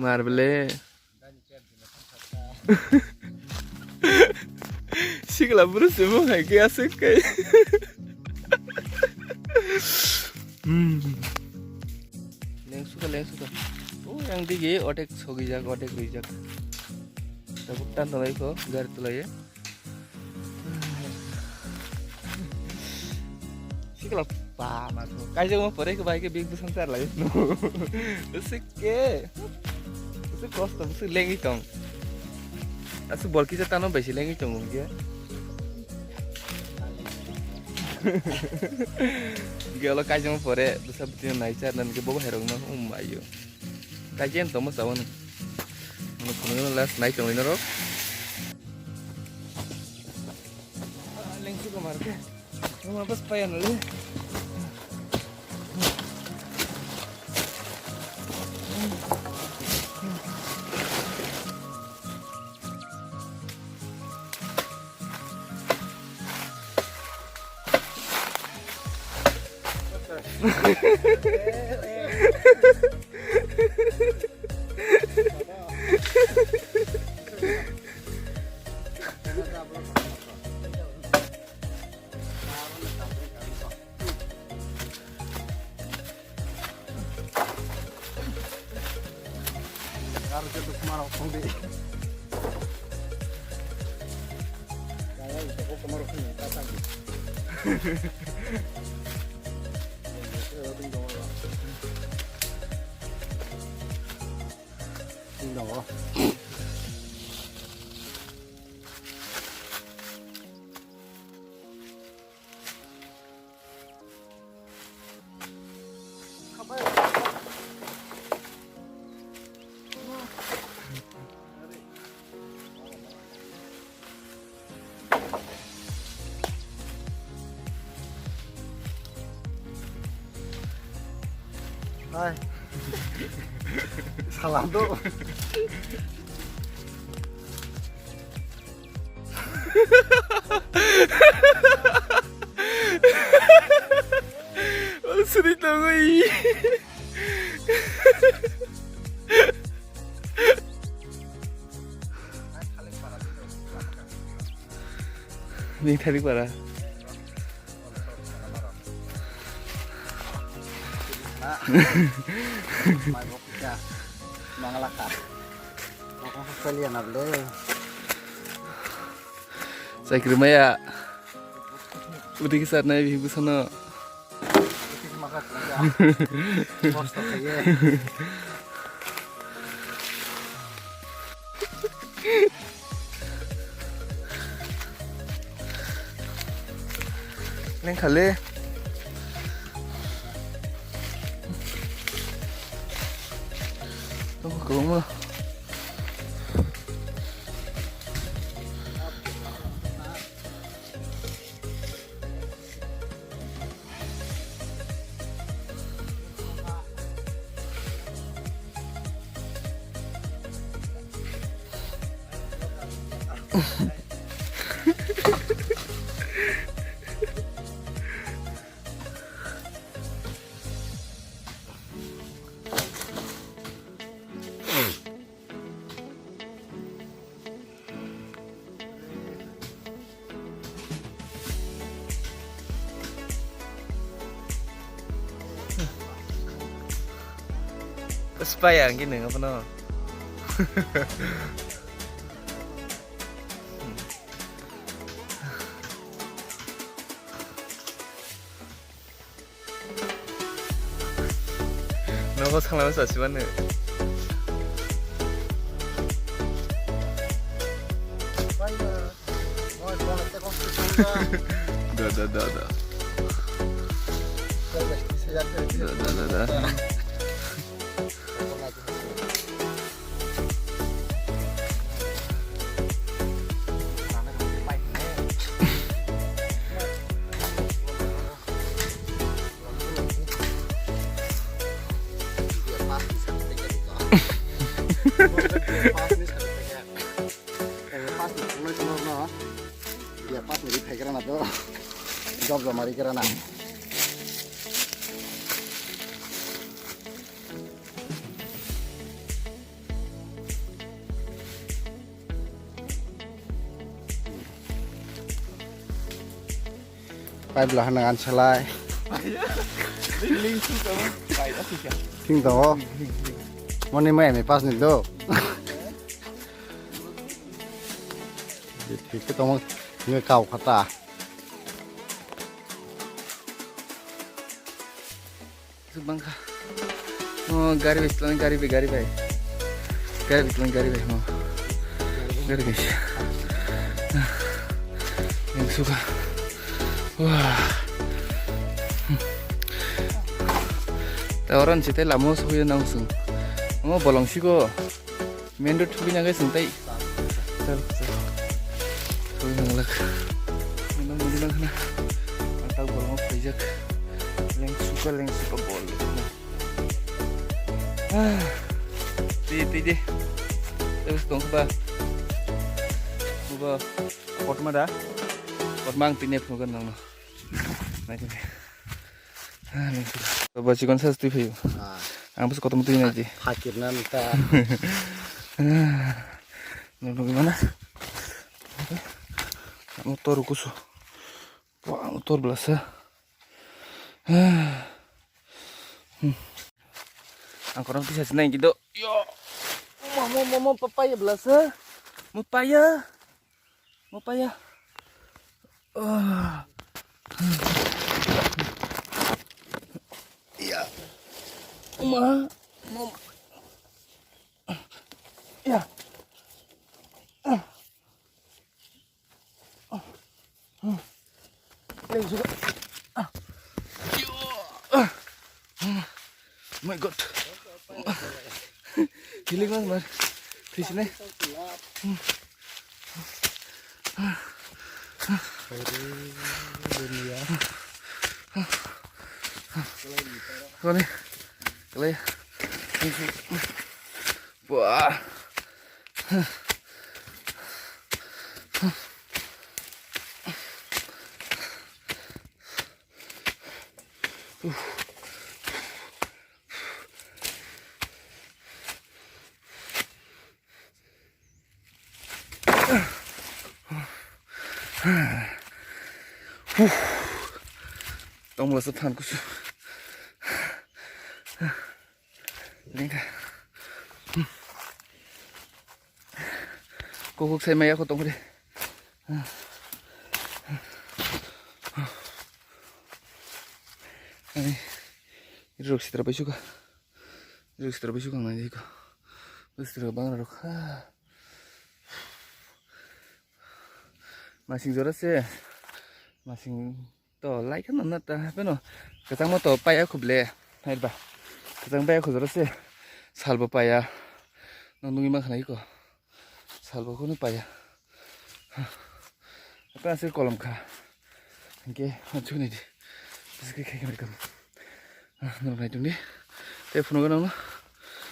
मार्बले सिगला बुरुस mo hay que hacer que leng suka oh yang dige otek sogi jak otek rijak tapi tan tulai ko gar tulai ya sikla pa mas kai jeng mo pore ke bai ke big busan tar lai no uske uske cost uske lengi tong asu bolki jata no beshi lengi tong ge gelo kai jeng mo pore busa butin nai char nan ke bobo herong no ayo kai jen to mo sawon no kuno last night tong ino ro leng suka mar ke no pas payan le harus itu kemarau kombi kayak itu kemarau ini datang tinggal Hai, salam tuh. Sudah tahu ini. Ini tadi parah. Mai bok ya mangalakat aku sekalian able saya kira ya udah kisah naik ibu sana masak ya bos ya neng kali Como supaya gini apa no 너가 상남에서 왔지만은 dah dia pas nih pegangan atau job lamari kerana Pipe lah hanangan selai. Ling su kamu. Baik asik ya. Ting tau. Mau nih main pas nih tuh. Jadi kita mau ngekau kata. Subangka. Oh, gari bislan gari be. Gari bislan gari be. Oh. Gari guys. Yang suka. Wah. Orang cerita lama sudah langsung. Oh, bolong sih kok. Main road punya guys santai. Tuh ngelak. Memang mau bilang kena. Mantap bolong pajak. Yang suka bol. Ti. Terus dong ba. Ba. Pot mana? Pot mang tinep nukan nang. Naik ni. Yang suka. Baca kon satu view. Ang suka temu tu ini aja. Akhirnya minta. Nunggu gimana? Motor kusu. Wah, motor belasa. Angkoran bisa seneng gitu. Yo. Mau papaya belasa. Mau paya. Iya. Mau. Ya. Lagi juga. Oh my god. Giling mas. Di sini. Kau nih. Kelai. Wah. Tông là sắp thành của sự lên cả cô xe máy aku tông đi ini rok si terbaik juga nanti kok terus terbang rok masing joras sih masing to like kan nana ta peno ketang mo to paya khuble hai ba ketang paya khujora se salbo paya nonungi ma khanai ko salbo ko no paya apa asir kolom kha ke chuni di bisque ke kamera kam no nai tung ni te phone ga na